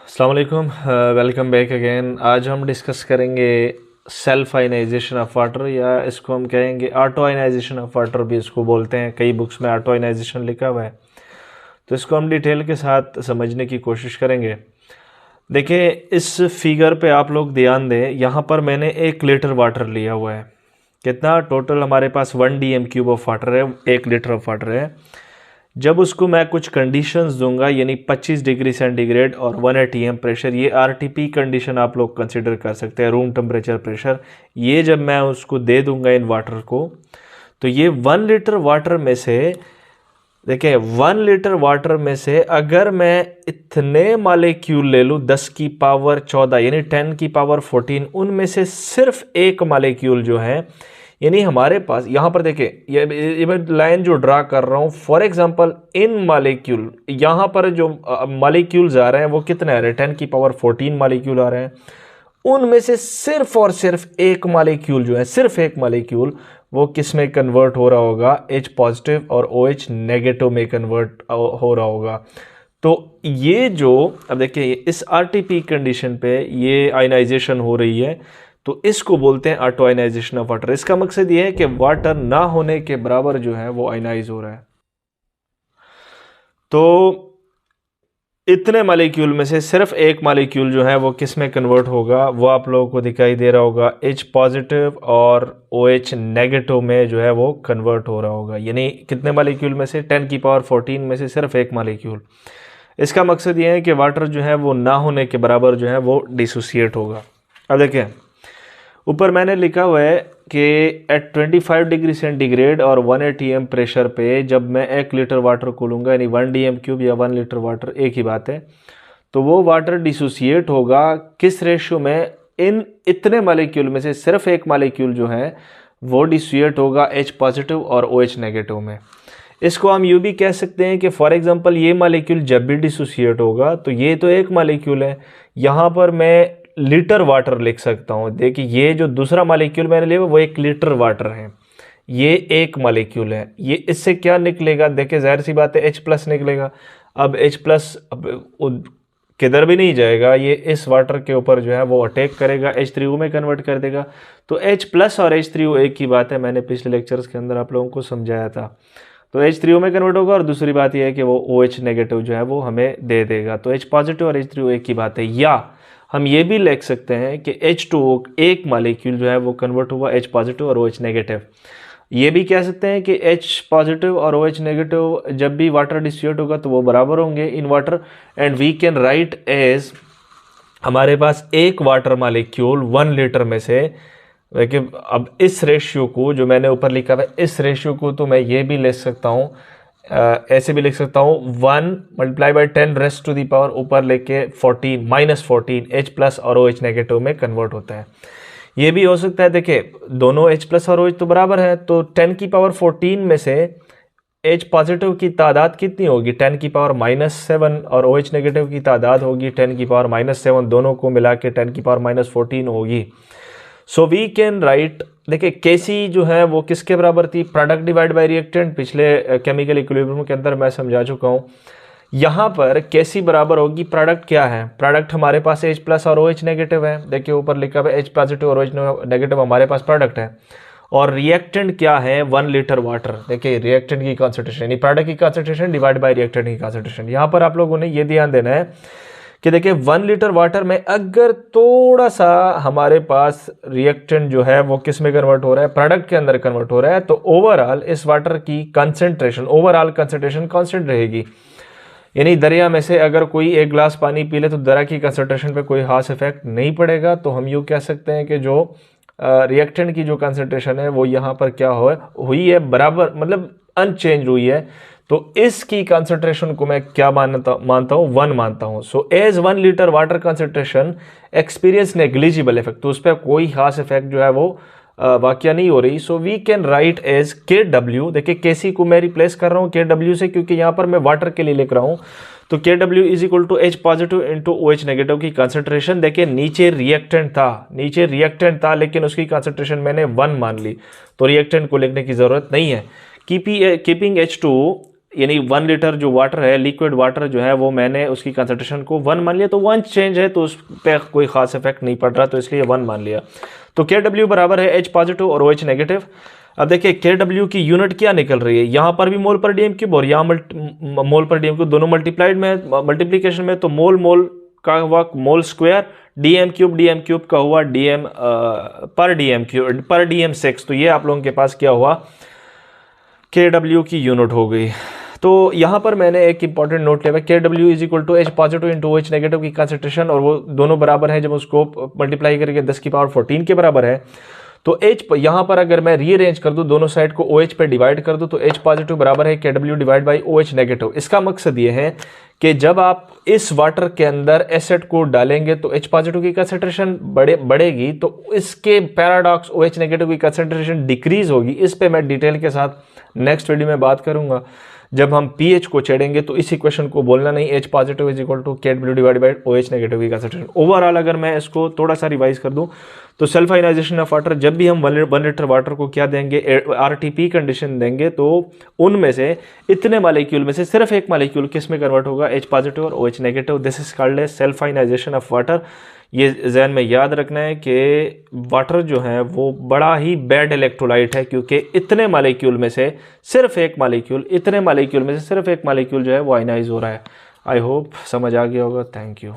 अस्सलाम वालेकुम, welcome back again. आज हम डिस्कस करेंगे सेल्फ आयनाइजेशन ऑफ वाटर, या इसको हम कहेंगे ऑटो आयनाइजेशन ऑफ वाटर भी इसको बोलते हैं। कई बुक्स में ऑटो आयनाइजेशन लिखा हुआ है, तो इसको हम डिटेल के साथ समझने की कोशिश करेंगे। देखिए, इस फिगर पे आप लोग ध्यान दें। यहाँ पर मैंने 1 लीटर वाटर लिया हुआ है। कितना टोटल हमारे पास 1 dm³ ऑफ वाटर है, 1 लीटर ऑफ वाटर है। जब उसको मैं कुछ कंडीशंस दूंगा, यानी 25 डिग्री सेंटीग्रेड और 1 atm प्रेशर, ये आरटीपी कंडीशन आप लोग कंसिडर कर सकते हैं, रूम टेम्परेचर प्रेशर। ये जब मैं उसको दे दूंगा इन वाटर को, तो ये 1 लीटर वाटर में से, देखें, 1 लीटर वाटर में से अगर मैं इतने मालिक्यूल ले लूँ 10 की पावर 14 यानी 10 की पावर 14, उनमें से सिर्फ एक मालिक्यूल जो है, यानी हमारे पास यहाँ पर देखें, ये मैं लाइन जो ड्रा कर रहा हूँ, फॉर एग्जांपल इन मालिक्यूल, यहाँ पर जो मालिक्यूल्स आ रहे हैं वो कितने आ रहे हैं, 10 की पावर 14 मालिक्यूल आ रहे हैं। उनमें से सिर्फ और सिर्फ एक मालिक्यूल जो है, सिर्फ एक मालिक्यूल, वो किस में कन्वर्ट हो रहा होगा, H पॉजिटिव और OH नेगेटिव में कन्वर्ट हो रहा होगा। तो ये जो, अब देखिए, इस आरटीपी कंडीशन पे ये आयनाइजेशन हो रही है, तो इसको बोलते हैं ऑटो आयनाइजेशन ऑफ वाटर। इसका मकसद ये है कि वाटर ना होने के बराबर जो है वो आयनाइज हो रहा है। तो इतने मालिक्यूल में से सिर्फ एक मालिक्यूल जो है वो किस में कन्वर्ट होगा, वो आप लोगों को दिखाई दे रहा होगा, H पॉजिटिव और OH नेगेटिव में जो है वो कन्वर्ट हो रहा होगा। यानी कितने मालिक्यूल में से, 10 की पावर 14 में से सिर्फ एक मालिक्यूल। इसका मकसद ये है कि वाटर जो है वो ना होने के बराबर जो है वो डिसोसिएट होगा। अब देखें, ऊपर मैंने लिखा हुआ है कि एट 25 डिग्री सेंटीग्रेड और 1 atm प्रेशर पे जब मैं 1 लीटर वाटर को लूँगा, यानी 1 dm³ या 1 लीटर वाटर एक ही बात है, तो वो वाटर डिसोसिएट होगा किस रेशियो में, इन इतने मालिक्यूल में से सिर्फ एक मालिक्यूल जो है वो डिसोसिएट होगा H पॉजिटिव और OH नेगेटिव में। इसको हम यूँ भी कह सकते हैं कि फॉर एग्जांपल ये मालिक्यूल जब भी डिसोसिएट होगा, तो ये तो एक मालिक्यूल है, यहाँ पर मैं लीटर वाटर लिख सकता हूँ। देखिए, ये जो दूसरा मालिक्यूल मैंने लिया वो 1 लीटर वाटर है, ये एक मालिक्यूल है। ये इससे क्या निकलेगा, देखिए, जाहिर सी बात है H+ निकलेगा। अब H+ अब किधर भी नहीं जाएगा, ये इस वाटर के ऊपर जो है वो अटैक करेगा, H3O में कन्वर्ट कर देगा। तो H+ और H3O एक ही बात है, मैंने पिछले लेक्चर्स के अंदर आप लोगों को समझाया था। तो H3O में कन्वर्ट होगा, और दूसरी बात यह है कि वो OH नेगेटिव जो है वो हमें दे देगा। तो H पॉजिटिव और H3O एक ही बात है। या हम ये भी लिख सकते हैं कि H2O एक मालिक्यूल जो है वो कन्वर्ट हुआ H पॉजिटिव और OH नेगेटिव। ये भी कह सकते हैं कि H पॉजिटिव और OH नेगेटिव जब भी वाटर डिसोसिएट होगा तो वो बराबर होंगे in water, and we can write as, हमारे पास एक वाटर मालिक्यूल 1 लीटर में से, देखिए, अब इस रेशियो को जो मैंने ऊपर लिखा है, इस रेशियो को तो मैं ये भी लिख सकता हूँ, ऐसे भी लिख सकता हूँ, 1 × 10⁻⁴ ऊपर लेके 14 -14 H+ और OH नेगेटिव में कन्वर्ट होता है। ये भी हो सकता है, देखिए, दोनों H+ और OH तो बराबर है, तो 10 की पावर 14 में से H पॉजिटिव की तादाद कितनी होगी, 10 की पावर -7, और OH नेगेटिव की तादाद होगी 10 की पावर -7, दोनों को मिला के 10 की पावर -14 होगी। सो वी कैन राइट, देखिए, Kc जो है वो किसके बराबर थी, प्रोडक्ट डिवाइड बाय रिएक्टेंट। पिछले केमिकल इक्विलिब्रियम के अंदर मैं समझा चुका हूँ। यहाँ पर Kc बराबर होगी, प्रोडक्ट क्या है, प्रोडक्ट हमारे पास H+ और OH नेगेटिव है। देखिए, ऊपर लिखा हुआ है H पॉजिटिव और OH नेगेटिव हमारे पास प्रोडक्ट है, और रिएक्टेंट क्या है, 1 लीटर वाटर। देखिए, रिएक्टेंट की कॉन्सेंट्रेशन यानी प्रोडक्ट की कॉन्सेंट्रेशन डिवाइड बाय रिएक्टेंट की कॉन्सेंट्रेशन। यहाँ पर आप लोगों ने ये ध्यान देना है कि देखिए, 1 लीटर वाटर में अगर थोड़ा सा हमारे पास रिएक्टेंट जो है वो किस में कन्वर्ट हो रहा है, प्रोडक्ट के अंदर कन्वर्ट हो रहा है, तो ओवरऑल इस वाटर की कंसंट्रेशन, ओवरऑल कंसंट्रेशन कांस्टेंट रहेगी। यानी दरिया में से अगर कोई एक ग्लास पानी पी ले तो दरिया की कंसंट्रेशन पे कोई खास इफेक्ट नहीं पड़ेगा। तो हम यूँ कह सकते हैं कि जो रिएक्टेंट की जो कंसंट्रेशन है वो यहाँ पर क्या हुई है, बराबर, मतलब अनचेंज हुई है। तो इसकी कंसंट्रेशन को मैं क्या मानता हूँ, 1 मानता हूँ। So as 1 litre water concentration experience negligible effect, तो उस पर कोई खास इफेक्ट जो है वो वाकया नहीं हो रही। So we can write as KW, देखिए, Kc को मैं रिप्लेस कर रहा हूँ KW से, क्योंकि यहाँ पर मैं वाटर के लिए लिख रहा हूँ। तो KW = H positive × OH negative की कंसंट्रेशन। देखिए, नीचे रिएक्टेंट था, लेकिन उसकी कंसंट्रेशन मैंने 1 मान ली, तो रिएक्टेंट को लिखने की जरूरत नहीं है। कीपिंग H2 यानी 1 लीटर जो वाटर है, लिक्विड वाटर जो है, वो मैंने उसकी कंसंट्रेशन को 1 मान लिया, तो 1 चेंज है तो उस पर कोई खास इफेक्ट नहीं पड़ रहा, तो इसलिए 1 मान लिया। तो KW बराबर है H पॉजिटिव और OH नेगेटिव। अब देखिए KW की यूनिट क्या निकल रही है, यहाँ पर भी मोल पर डीएम क्यूब और यहाँ मोल पर डीएम क्यूब, दोनों मल्टीप्लाइड में, मल्टीप्लीकेशन में, तो मोल मोल का हुआ मोल स्क्वायर, डीएम क्यूब का हुआ डीएम पर डीएम क्यूब पर DM6। तो ये आप लोगों के पास क्या हुआ, KW की यूनिट हो गई। तो यहाँ पर मैंने एक इंपॉर्टेंट नोट लिया है, KW is equal to H positive into OH negative की कंसंट्रेशन, और वो दोनों बराबर है, जब उसको मल्टीप्लाई करके 10 की पावर 14 के बराबर है। तो H यहाँ पर अगर मैं रीअरेंज कर दूँ, दोनों साइड को OH पे डिवाइड कर दूँ, तो H पॉजिटिव बराबर है KW divide by OH negative. इसका मकसद ये है कि जब आप इस वाटर के अंदर एसिड को डालेंगे तो H पॉजिटिव की कंसंट्रेशन बढ़ेगी, तो इसके पैराडॉक्स OH नेगेटिव की कंसंट्रेशन डिक्रीज होगी। इस पे मैं डिटेल के साथ नेक्स्ट वीडियो में बात करूंगा। जब हम pH को छेड़ेंगे तो इस इक्वेशन को बोलना नहीं, H positive is equal to KW divide by OH negative की कंसंट्रेशन। ओवरऑल अगर मैं इसको थोड़ा सा रिवाइज कर दूं, तो सेल्फ आयनाइजेशन ऑफ वाटर, जब भी हम 1 लीटर वाटर को क्या देंगे, RTP कंडीशन देंगे, तो उनमें से इतने मालिक्यूल में से सिर्फ एक मालिक्यूल किस में कन्वर्ट होगा, H पॉजिटिव और OH negative. This is called a self ionisation of water. ये जहन में याद रखना है कि वाटर जो है वो बड़ा ही बैड इलेक्ट्रोलाइट है, क्योंकि इतने मालिक्यूल में से सिर्फ एक मालिक्यूल, इतने मालिक्यूल में से सिर्फ एक मालिक्यूल जो है वो आयनाइज हो रहा है। आई होप समझ आ गया होगा। Thank you.